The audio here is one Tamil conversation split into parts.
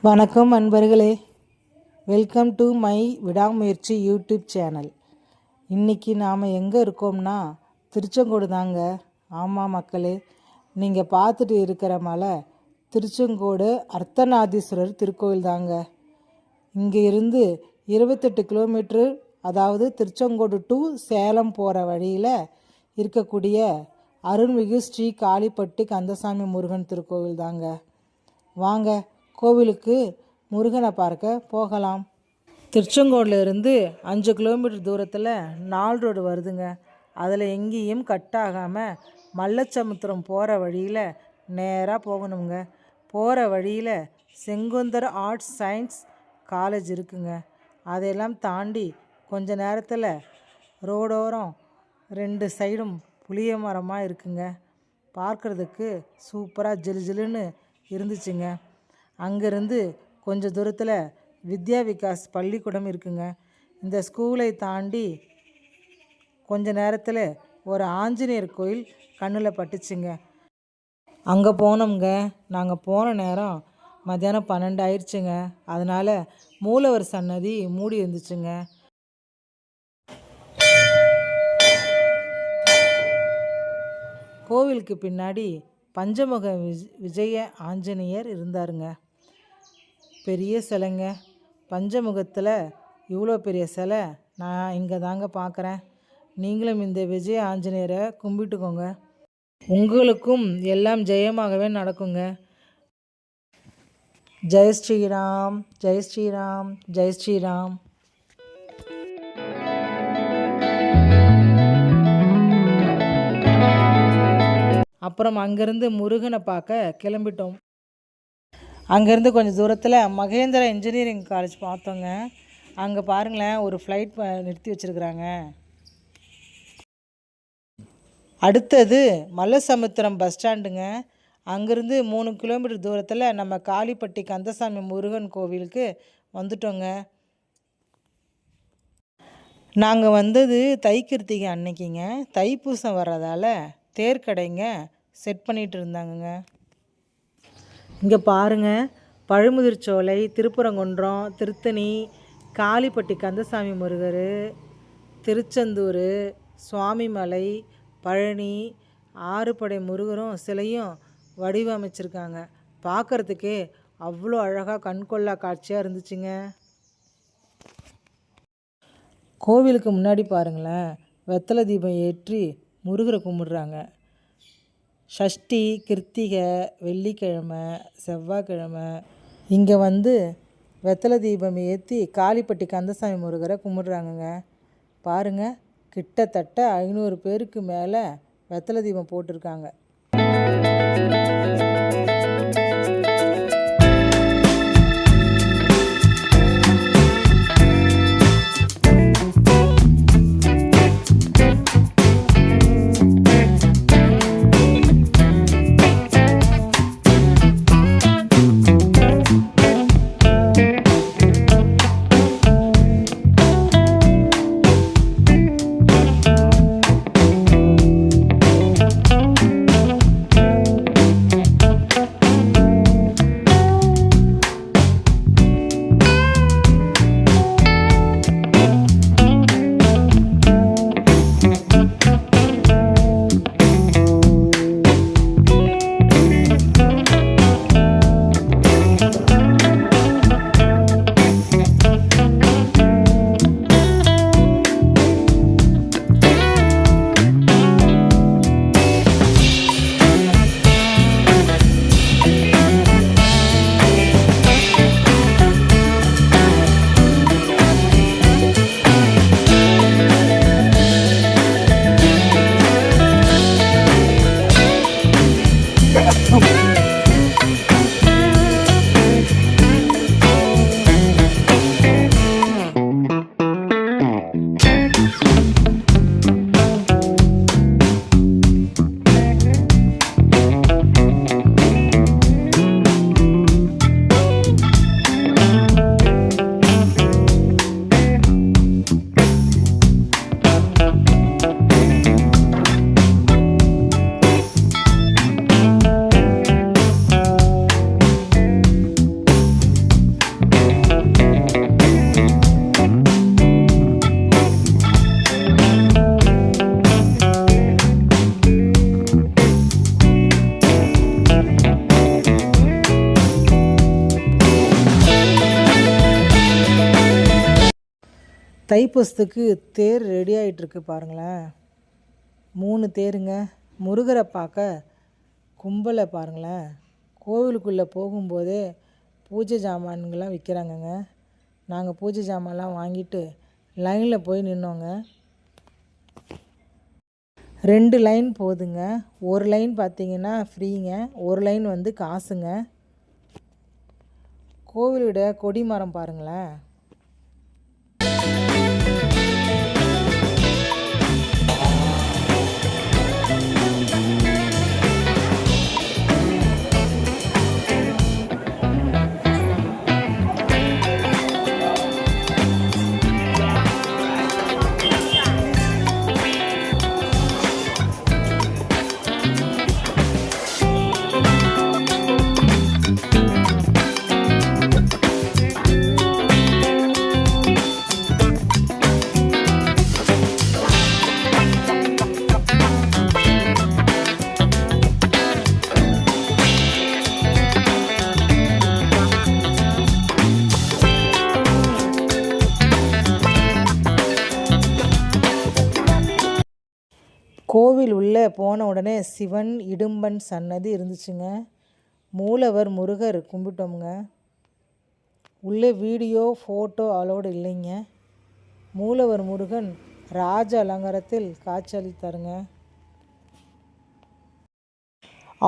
வணக்கம் அன்பர்களே, வெல்கம் டு மை விடாமுயற்சி யூடியூப் சேனல். இன்றைக்கி நாம் எங்கே இருக்கோம்னா திருச்செங்கோடு தாங்க. ஆமாம் மக்களே, நீங்கள் பார்த்துட்டு இருக்கிற மலை திருச்செங்கோடு அர்த்தநாதீஸ்வரர் திருக்கோயில் தாங்க. இங்கே இருந்து 28 கிலோமீட்ரு, அதாவது திருச்செங்கோடு டு சேலம் போகிற வழியில் இருக்கக்கூடிய அருள்மிகு ஸ்ரீ காளிப்பட்டி கந்தசாமி முருகன் திருக்கோவில் தாங்க. வாங்க கோவிலுக்கு முருகனை பார்க்க போகலாம். திருச்செங்கோடிலிருந்து 5 கிலோமீட்டர் தூரத்தில் 4 ரோடு வருதுங்க. அதில் எங்கேயும் கட் ஆகாமல் மல்லச்சமுத்திரம் போகிற வழியில் நேராக போகணுங்க. போகிற வழியில் செங்குந்தர் ஆர்ட்ஸ் சயின்ஸ் காலேஜ் இருக்குங்க. அதையெல்லாம் தாண்டி கொஞ்ச நேரத்தில் ரோடோரம் 2 சைடும் புளிய மரமாக இருக்குங்க. பார்க்குறதுக்கு சூப்பராக ஜிலுன்னு இருந்துச்சுங்க. அங்கேருந்து கொஞ்சம் தூரத்தில் வித்யா விகாஸ் பள்ளிக்கூடம் இருக்குங்க. இந்த ஸ்கூலை தாண்டி கொஞ்ச நேரத்தில் ஒரு ஆஞ்சநேயர் கோயில் கண்ணில் பட்டுச்சுங்க. அங்கே போனோங்க. நாங்கள் போன நேரம் மத்தியானம் 12 ஆயிடுச்சுங்க. அதனால் மூலவர் சன்னதி மூடி இருந்துச்சுங்க. கோவிலுக்கு பின்னாடி பஞ்சமுக விஜய ஆஞ்சநேயர் இருந்தாருங்க. பெரிய சிலைங்க. பஞ்சமுகத்தில் இவ்வளோ பெரிய சிலை நான் இங்கே தாங்க பார்க்குறேன். நீங்களும் இந்த விஜய ஆஞ்சநேயரை கும்பிட்டுக்கோங்க. உங்களுக்கும் எல்லாம் ஜெயமாகவே நடக்குங்க. ஜெய் ஸ்ரீராம், ஜெய் ஸ்ரீராம், ஜெய் ஸ்ரீராம். அப்புறம் அங்கேருந்து முருகனை பார்க்க கிளம்பிட்டோம். அங்கேருந்து கொஞ்சம் தூரத்தில் மகேந்திரா இன்ஜினியரிங் காலேஜ் பார்த்தோங்க. அங்கே பாருங்களேன், ஒரு ஃப்ளைட் நிறுத்தி வச்சுருக்குறாங்க. அடுத்தது மல்லசமுத்திரம் பஸ் ஸ்டாண்டுங்க. அங்கேருந்து 3 கிலோமீட்டர் தூரத்தில் நம்ம காளிப்பட்டி கந்தசாமி முருகன் கோவிலுக்கு வந்துட்டோங்க. நாங்கள் வந்தது தைக்கிருத்திகை அன்னைக்குங்க. தைப்பூசம் வர்றதால தேர்க்கடைங்க செட் பண்ணிகிட்டு இருந்தாங்கங்க. இங்கே பாருங்கள், பழுமுதிர்ச்சோலை, திருப்பரங்குன்றம், திருத்தணி, காளிப்பட்டி கந்தசாமி முருகர், திருச்செந்தூர், சுவாமிமலை, பழனி, ஆறுபடை முருகரும் சிலையும் வடிவமைச்சிருக்காங்க. பார்க்குறதுக்கே அவ்வளோ அழகாக கண்கொள்ளா காட்சியாக இருந்துச்சுங்க. கோவிலுக்கு முன்னாடி பாருங்களேன், வெத்தலை தீபம் ஏற்றி முருகரை கும்பிடுறாங்க. சஷ்டி, கிருத்திகை, வெள்ளிக்கிழமை, செவ்வாய்க்கிழமை இங்கே வந்து வெத்தலை தீபம் ஏற்றி காளிப்பட்டி கந்தசாமி முருகரை கும்பிடுறாங்கங்க. பாருங்கள், கிட்டத்தட்ட 500 பேருக்கு மேலே வெத்தலை தீபம் போட்டிருக்காங்க. தைப்பூசத்துக்கு தேர் ரெடி ஆகிட்டுருக்கு பாருங்களேன். 3 தேருங்க. முருகரை பார்க்க கும்பலை பாருங்களேன். கோவிலுக்குள்ளே போகும்போதே பூஜை ஜாமான்கள்லாம் விற்கிறாங்கங்க. நாங்கள் பூஜை ஜாமான்லாம் வாங்கிட்டு லைனில் போய் நின்னோங்க. 2 லைன் போகுதுங்க. ஒரு லைன் பார்த்திங்கன்னா ஃப்ரீங்க, ஒரு லைன் வந்து காசுங்க. கோவிலோட கொடிமரம் பாருங்களேன். கோவில் உள்ளே போன உடனே சிவன் இடும்பன் சன்னதி இருந்துச்சுங்க. மூலவர் முருகர் கும்பிட்டோமுங்க. உள்ளே வீடியோ ஃபோட்டோ அலோடு இல்லைங்க. மூலவர் முருகன் ராஜ அலங்காரத்தில் காட்சியளித்தாருங்க.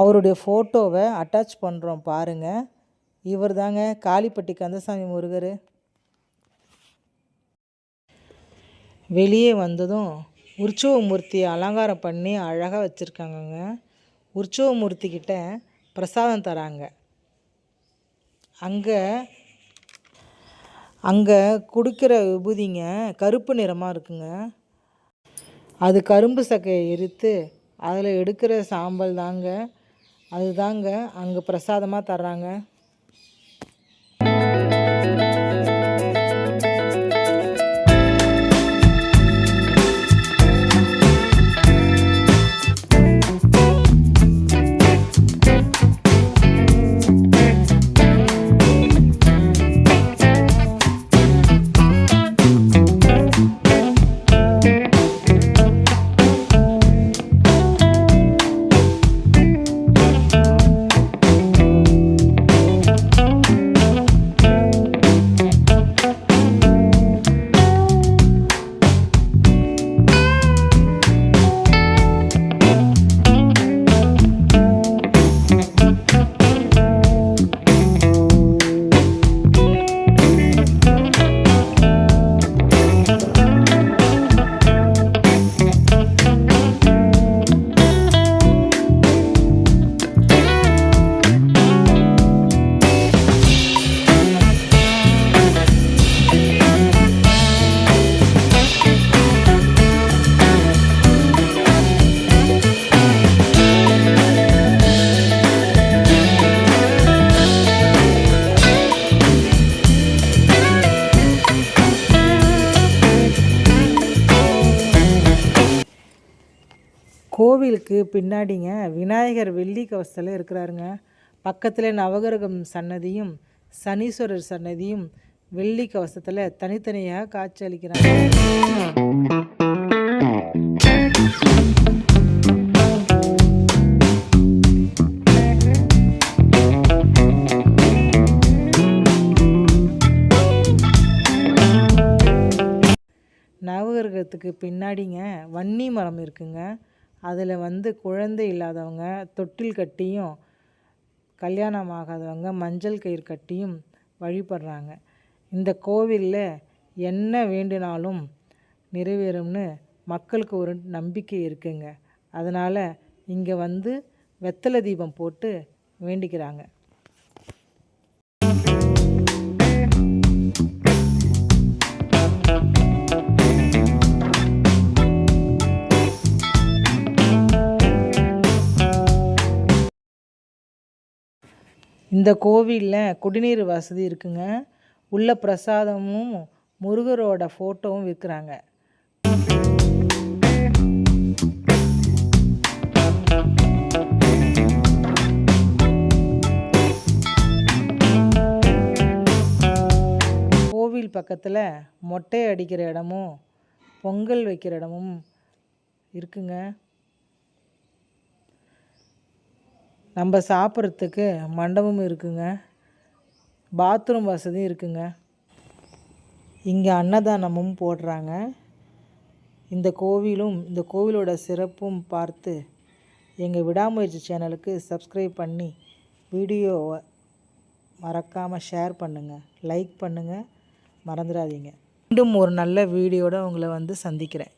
அவருடைய ஃபோட்டோவை அட்டாச் பண்ணுறோம் பாருங்கள். இவர் தாங்க காளிப்பட்டி கந்தசாமி முருகர். வெளியே வந்ததும் உற்சவமூர்த்தியை அலங்காரம் பண்ணி அழகாக வச்சுருக்காங்கங்க. உற்சவமூர்த்திக்கிட்ட பிரசாதம் தராங்க. அங்கே கொடுக்குற விபூதிங்க கருப்பு நிறமாக இருக்குங்க. அது கரும்பு சக்கையை எரித்து அதில் எடுக்கிற சாம்பல் தாங்க. அதுதாங்க அங்கே பிரசாதமாக தர்றாங்க. கோவிலுக்கு பின்னாடிங்க விநாயகர் வெள்ளி கவசத்தில் இருக்கிறாருங்க. பக்கத்தில் நவகிரகம் சன்னதியும் சனீஸ்வரர் சன்னதியும் வெள்ளி கவசத்தில் தனித்தனியாக காட்சி அளிக்கிறாங்க. நவகிரகத்துக்கு பின்னாடிங்க வன்னி மரம் இருக்குங்க. அதில் வந்து குழந்தை இல்லாதவங்க தொட்டில் கட்டியும் கல்யாணம் ஆகாதவங்க மஞ்சள் கயிறு கட்டியும் வழிபடுறாங்க. இந்த கோவிலில் என்ன வேண்டினாலும் நிறைவேறும்னு மக்களுக்கு ஒரு நம்பிக்கை இருக்குங்க. அதனால் இங்கே வந்து வெத்தலை தீபம் போட்டு வேண்டிக்கிறாங்க. இந்த கோவிலில் குடிநீர் வசதி இருக்குங்க. உள்ள பிரசாதமும் முருகரோட ஃபோட்டோவும் விற்கிறாங்க. கோவில் கோவில் பக்கத்தில் மொட்டை அடிக்கிற இடமும் பொங்கல் வைக்கிற இடமும் இருக்குங்க. நம்ம சாப்பிட்றதுக்கு மண்டபமும் இருக்குங்க. பாத்ரூம் வசதியும் இருக்குங்க. இங்கே அன்னதானமும் போடுறாங்க. இந்த கோவிலோட சிறப்பும் பார்த்து எங்கள் விடாமுயற்சி சேனலுக்கு சப்ஸ்கிரைப் பண்ணி வீடியோவை மறக்காமல் ஷேர் பண்ணுங்கள், லைக் பண்ணுங்கள், மறந்துடாதீங்க. மீண்டும் ஒரு நல்ல வீடியோட உங்களை வந்து சந்திக்கிறேன்.